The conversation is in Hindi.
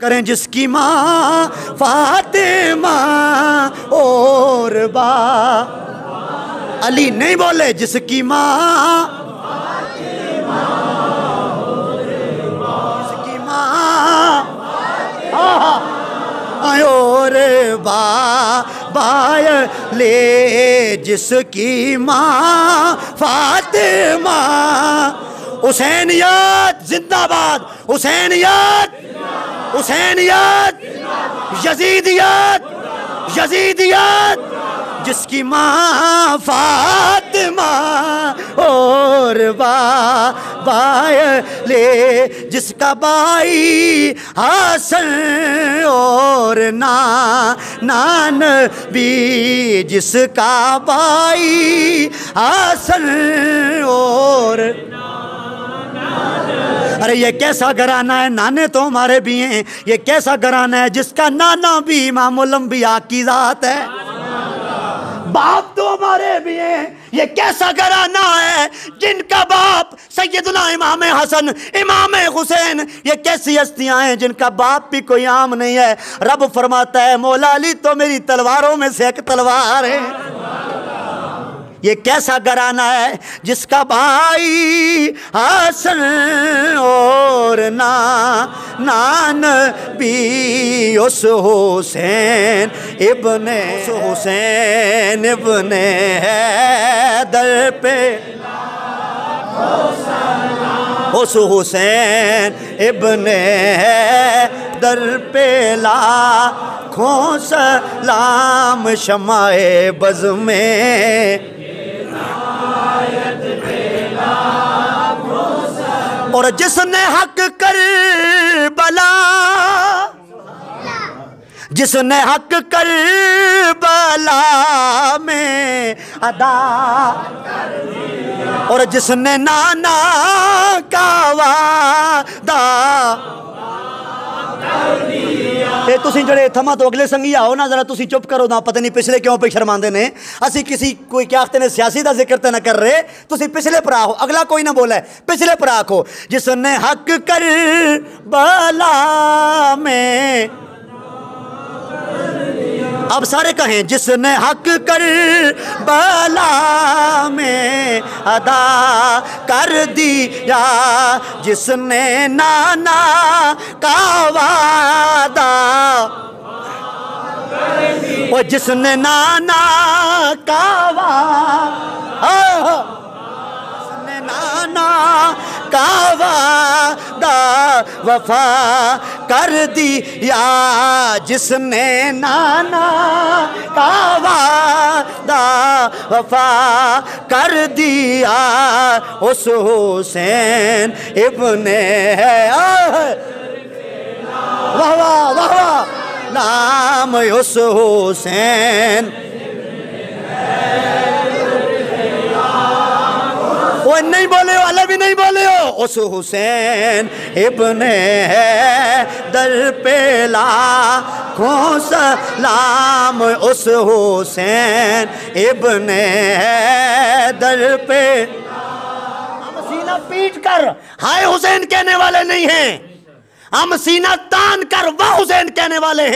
करें जिसकी माँ फातिमा और बा अली नहीं बोले जिसकी माँ जिसकी माँ और बाय ले जिसकी माँ फातिमा। हुसैनियत जिंदाबाद, हुसैनियत, हुसैनियत, यजीदियत, यजीदियत, जिसकी माँ फातिमा और बाय ले जिसका बाई हसन और नान भी जिसका बाई हसन और अरे ये कैसा घराना है, नाने तो हमारे भी हैं, ये कैसा घराना है जिसका नाना भी इमामुल अंबिया की जात है, बाप तो हमारे भी हैं। ये कैसा घराना है जिनका बाप सैयदना इमाम हसन इमाम हुसैन, ये कैसी हस्तियां हैं जिनका बाप भी कोई आम नहीं है। रब फरमाता है मौला अली तो मेरी तलवारों में से एक तलवार है। ये कैसा घराना है जिसका भाई हसन और नान भी उस हुसैन इब्ने हैदर पे उस हुसैन इब्ने हैदर पे लाखों सलाम शमाए बज़ में और जिसने हक कर बला जिसने हक कर बला में अदा और जिसने नाना का वादा ते तुसी जड़े थमा तो अगले संगी आओ ना जरा तुसी चुप करो ना, पता नहीं पिछले क्यों पे शर्मांदे ने। असी किसी कोई क्या आखते ने सियासी का जिक्र तो ना कर रहे, तुसी पिछले पर आओ, अगला कोई ना बोला है पिछले पर आखो। जिसने हक कर बला में अब सारे कहें जिसने हक कर बला में अदा कर दिया जिसने नाना का वादा और जिसने नाना का वादा जिसने नाना का वादा वफा कर दिया जिसने नाना का वादा वफा कर दिया उस हुसैन इब्ने वाह वाह वाह नाम उस हुसैन वो नहीं बोले हो, अल्लाह भी नहीं बोले हो। उस हुसैन इब्ने हैदर पे लाखों सलाम उस हुसैन इब्ने हैदर पे। हम सीना पीट कर हाय हुसैन कहने वाले नहीं हैं, हम सीना तान कर वाह हुसैन कहने वाले हैं।